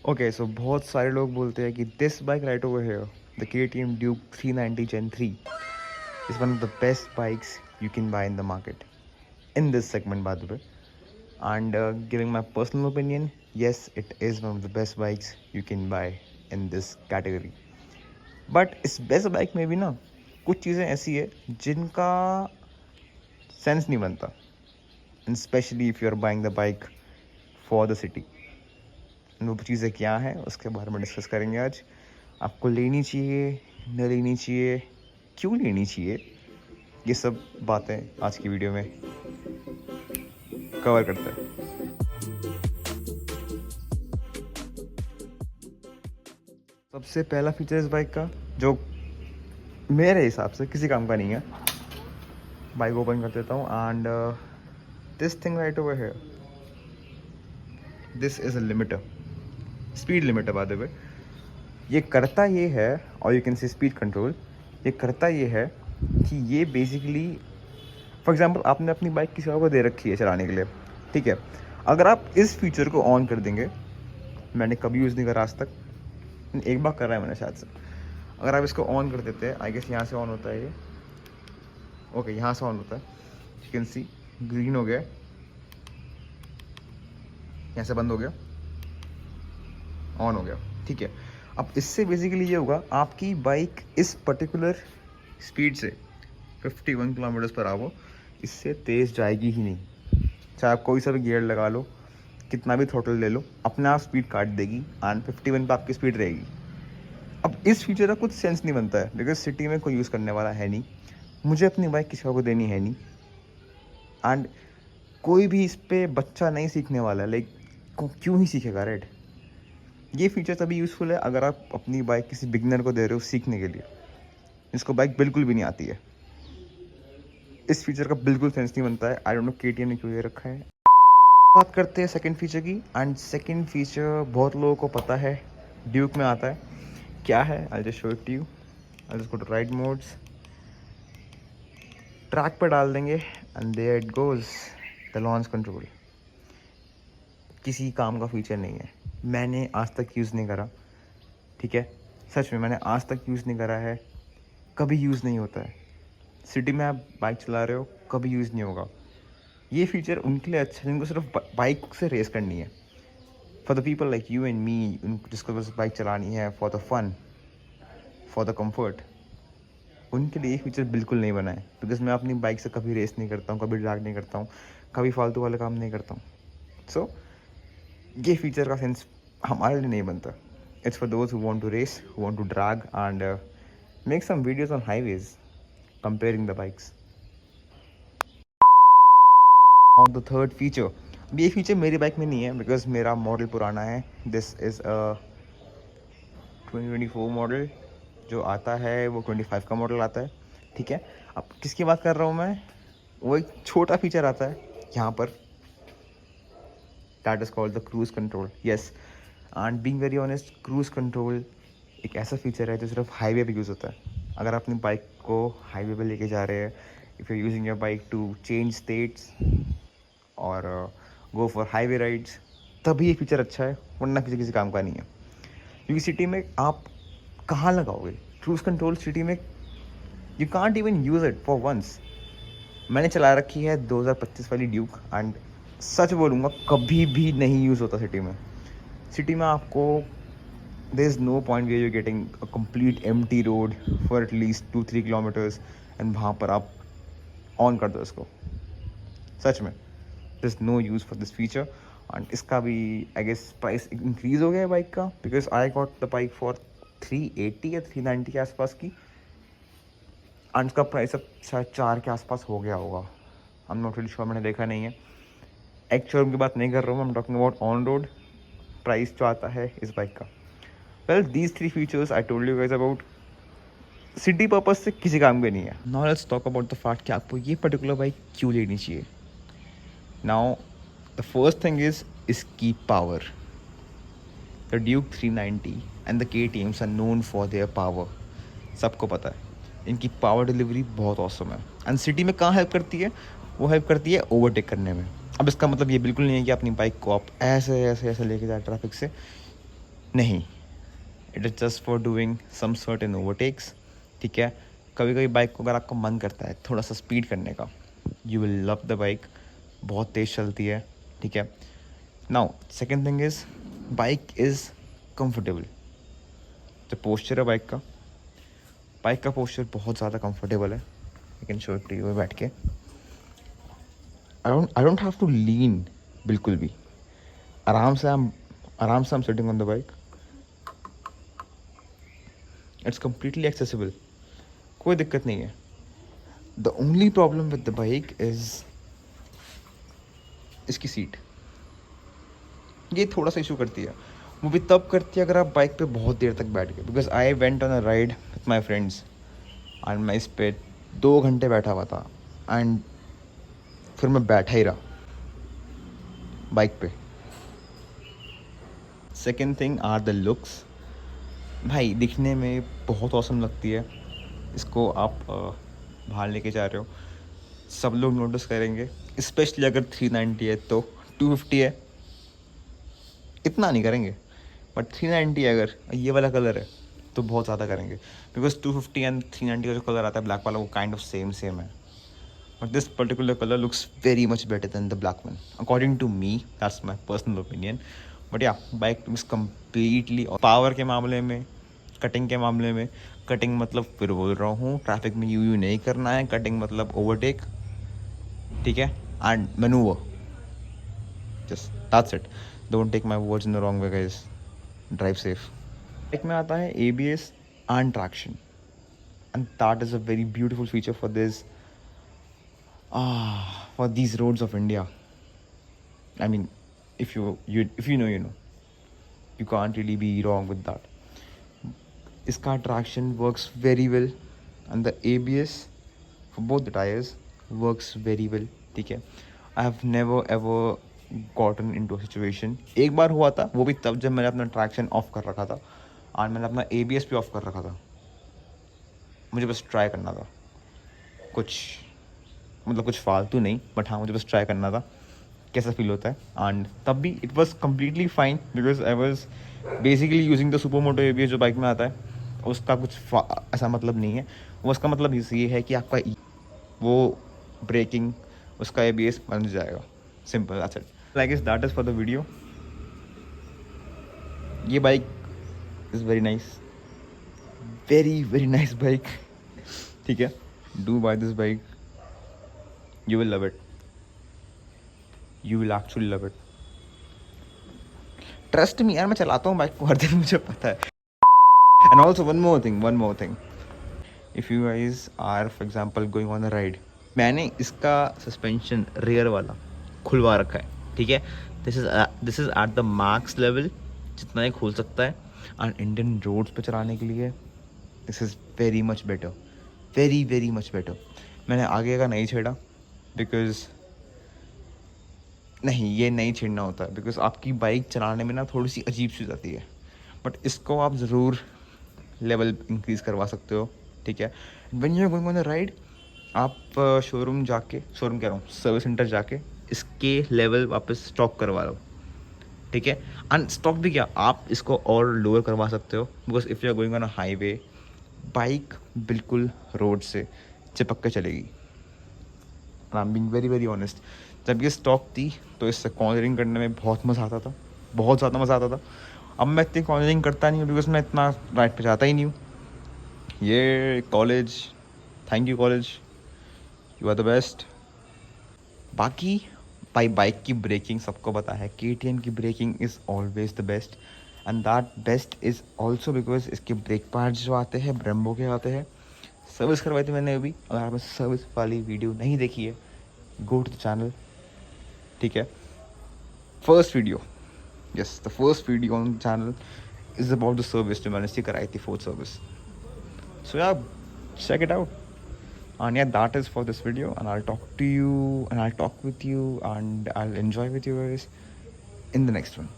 Okay, सो बहुत सारे लोग बोलते हैं कि this bike right over here, the KTM Duke 390 Gen 3 is one of the best bikes you can buy in the market in this segment, by the way. And giving my personal opinion, yes, it is one of the best bikes you can buy in this category. But इस best bike में भी ना कुछ चीज़ें ऐसी है जिनका sense नहीं बनता, and specially if you are buying the bike for the city. वो चीज़ें क्या हैं उसके बारे में डिस्कस करेंगे आज। आपको लेनी चाहिए, न लेनी चाहिए, क्यों लेनी चाहिए, ये सब बातें आज की वीडियो में कवर करते हैं। सबसे पहला फीचर इस बाइक का जो मेरे हिसाब से किसी काम का नहीं है, बाइक ओपन कर देता हूँ and this thing right over here, this is a limiter, speed limiter by the way. ये करता ये है, और you can say speed control, ये करता ये है कि ये बेसिकली फॉर एग्जांपल आपने अपनी बाइक किसी और को दे रखी है चलाने के लिए, ठीक है। अगर आप इस फीचर को ऑन कर देंगे, मैंने कभी यूज़ नहीं करा आज तक, एक बार करा है मैंने शायद से। अगर आप इसको ऑन कर देते हैं, आई गेस यहाँ से ऑन होता है ये, ओके यहाँ से ऑन होता है, यू कैन सी ग्रीन हो गया, यहाँ से बंद हो गया, ऑन हो गया, ठीक है। अब इससे बेसिकली ये होगा, आपकी बाइक इस पर्टिकुलर स्पीड से 51 किलोमीटर पर आवर इससे तेज़ जाएगी ही नहीं। चाहे आप कोई सा भी गियर लगा लो, कितना भी थ्रोटल ले लो, अपने आप स्पीड काट देगी एंड 51 पे आपकी स्पीड रहेगी। अब इस फीचर का कुछ सेंस नहीं बनता है, बिकॉज सिटी में कोई यूज़ करने वाला है नहीं, मुझे अपनी बाइक किसी को देनी है नहीं, एंड कोई भी इस पर बच्चा नहीं सीखने वाला है, लाइक क्यों ही सीखेगा, राइट। ये फीचर तभी यूज़फुल है अगर आप अपनी बाइक किसी बिगनर को दे रहे हो सीखने के लिए, जिसको बाइक बिल्कुल भी नहीं आती है। इस फीचर का बिल्कुल सेंस नहीं बनता है, आई डोंट नो KTM ने क्यों ये रखा है। बात करते हैं सेकंड फीचर की, एंड सेकंड फीचर बहुत लोगों को पता है, ड्यूक में आता है। क्या है, I just show it to you. I just go to ride modes, track पर डाल देंगे and there it goes, the launch control. किसी काम का फीचर नहीं है, मैंने आज तक यूज़ नहीं करा, ठीक है, सच में मैंने आज तक यूज़ नहीं करा है, कभी यूज़ नहीं होता है। सिटी में आप बाइक चला रहे हो, कभी यूज़ नहीं होगा। ये फीचर उनके लिए अच्छा है जिनको सिर्फ बाइक से रेस करनी है, for the people like you and me, जिसको बस बाइक चलानी है for the fun, for the comfort, उनके लिए ये फीचर बिल्कुल नहीं बना है। बिकॉज मैं अपनी बाइक से कभी रेस नहीं करता हूँ, कभी ड्रैग नहीं करता हूँ, कभी फालतू वाले काम नहीं करता हूँ। सो ये फीचर का सेंस हमारे लिए नहीं बनता। It's for those who want to race, who want to drag and make some videos on highways comparing the bikes. On the third feature, ये फीचर मेरी बाइक में नहीं है बिकॉज मेरा मॉडल पुराना है। दिस इज़ अ 2024 मॉडल, जो आता है वो 25 का मॉडल आता है, ठीक है। अब किसकी बात कर रहा हूँ मैं, वो एक छोटा फीचर आता है यहाँ पर, that is called the cruise control. Yes, and being very honest, cruise control एक ऐसा फीचर है जो सिर्फ हाईवे पे यूज़ होता है। अगर आप अपनी बाइक को हाईवे पे लेके जा रहे हैं, if you using your bike to change states और गो फॉर हाईवे राइड्स, तभी ये फीचर अच्छा है, वरना किसी काम का नहीं है। क्योंकि सिटी में आप कहाँ लगाओगे क्रूज़ कंट्रोल, सिटी में you can't even use it for once. मैंने चला रखी है 2025 वाली ड्यूक, एंड सच बोलूँगा कभी भी नहीं यूज़ होता सिटी में। सिटी में आपको there is no point where you getting a complete empty road for at least 2-3 kilometres, and वहाँ पर आप ऑन कर दो इसको। सच में there is no use for this feature. And इसका भी आई गेस प्राइस इंक्रीज़ हो गया है बाइक का, because I got the bike for 380 या 390 के आसपास की, एंड उसका प्राइस अब शायद 4 के आसपास हो गया होगा। I am not really sure, मैंने देखा नहीं है। एक्चुअल की बात नहीं कर रहा हूँ, I am talking about on road price जो आता है इस बाइक का। Well, these 3 features I told you guys about, city purpose से किसी काम के नहीं है। Now let's talk about the fact कि आपको ये पर्टिकुलर बाइक क्यों लेनी चाहिए। Now the first thing is इसकी power. The Duke 390 and the KTMs are known for their power, सबको पता है इनकी पावर डिलीवरी बहुत औसम है। एंड सिटी में कहाँ हेल्प करती है, वो हेल्प करती है ओवरटेक करने में। अब इसका मतलब ये बिल्कुल नहीं है कि अपनी बाइक को आप ऐसे ऐसे ऐसे लेके जाए ट्रैफिक से, नहीं, it is just for doing some certain overtakes, ठीक है। कभी कभी बाइक को अगर आपको मन करता है थोड़ा सा स्पीड करने का, you will love the bike, बहुत तेज़ चलती है, ठीक है। Now second thing is bike is comfortable. जो पोस्चर है बाइक का पोस्चर बहुत ज़्यादा कंफर्टेबल है। I can show it to you बैठ के। I don't have to lean बिल्कुल भी। आराम से आराम से sitting on the bike. It's completely accessible, कोई दिक्कत नहीं है। The only problem with the bike is इसकी सीट, ये थोड़ा सा इशू करती है। वो भी तब करती है अगर आप बाइक पे बहुत देर तक बैठ गए। Because I went on a ride with my friends and मैं इस पे 2 घंटे बैठा हुआ था एंड फिर मैं बैठा ही रहा बाइक पे। Second thing are the looks. भाई दिखने में बहुत औसम लगती है। इसको आप बाहर लेके जा रहे हो, सब लोग नोटिस करेंगे, स्पेशली अगर 390 है तो। 250 है इतना नहीं करेंगे, बट 390 अगर ये वाला कलर है तो बहुत ज़्यादा करेंगे। बिकॉज 250 एंड 390 का जो कलर आता है ब्लैक वाला, वो काइंड ऑफ सेम है, but this particular colour looks very much better than the black one according to me, that's my personal opinion. But yeah bike looks completely. Power के मामले में, कटिंग के मामले में, कटिंग मतलब फिर बोल रहा हूँ ट्रैफिक में यू नहीं करना है। कटिंग मतलब ओवरटेक, ठीक है, and manoeuvre, just that's it. Don't take my words in the wrong way guys, drive safe. Bike में आता है ABS and traction, and that is a very beautiful feature for this for these roads of India. I mean, if you know, you know, you can't really be wrong with that. इसका traction works very well and the ABS for both the tires works very well, ठीक है। I have never ever gotten into a situation, एक बार हुआ था, वो भी तब जब मैंने अपना ट्रैक्शन ऑफ कर रखा था और मैंने अपना ABS भी ऑफ कर रखा था। मुझे बस ट्राई करना था, कुछ फालतू नहीं, बट हाँ मुझे बस ट्राई करना था कैसा फील होता है। एंड तब भी it was completely fine because I was basically using the super moto ABS जो बाइक में आता है। उसका कुछ ऐसा मतलब नहीं है, वो उसका मतलब ये है कि आपका वो ब्रेकिंग उसका ABS बन जाएगा, simple that's it. Like is that is for the video. ये bike is very nice, very nice bike, ठीक है। Do buy this bike, you will love it, you will actually love it, trust me यार। मैं चलाता हूँ bike को हर दिन, मुझे पता है। and also one more thing, if you guys are for example going on a ride, मैंने इसका सस्पेंशन रेयर वाला खुलवा रखा है, ठीक है। This is at the max level जितना ये खोल सकता है, एंड इंडियन रोड्स पे चलाने के लिए this is very much better, very much better. मैंने आगे का नहीं छेड़ा बिकॉज नहीं, ये नहीं छेड़ना होता है बिकॉज आपकी बाइक चलाने में ना थोड़ी सी अजीब सी हो जाती है, बट इसको आप ज़रूर लेवल इंक्रीज़ करवा सकते हो, ठीक है। When you are going on a ride, आप शोरूम कह रहा हूँ, सर्विस सेंटर जाके इसके लेवल वापस स्टॉक करवा लो, ठीक है। एंड स्टॉक भी क्या, आप इसको और लोअर करवा सकते हो because if you are going on a highway, bike बिल्कुल रोड से चिपक के चलेगी। I am being very honest. जब ये स्टॉक थी तो इससे कॉर्नरिंग करने में बहुत मज़ा आता था, बहुत ज़्यादा मज़ा आता था। अब मैं इतनी कॉर्नरिंग करता नहीं हूँ बिकॉज मैं इतना राइड पे जाता ही नहीं हूँ। ये college, thank you college, you are the best. बाकी भाई बाइक की ब्रेकिंग सबको पता है, KTM की breaking is always the best, and that best is also because इसके ब्रेक पार्ट्स जो आते हैं ब्रेम्बो के आते हैं। सर्विस करवाई थी मैंने अभी, अगर आपने सर्विस वाली वीडियो नहीं देखी है, गो टू द चैनल, ठीक है। First video, yes, the first video on the channel is about the service जो मैंने इसकी कराई थी, फोर्थ सर्विस। सो या check it out, and yeah, that is for this video, and I'll talk to you and I'll talk with you and I'll enjoy with you guys in the next one.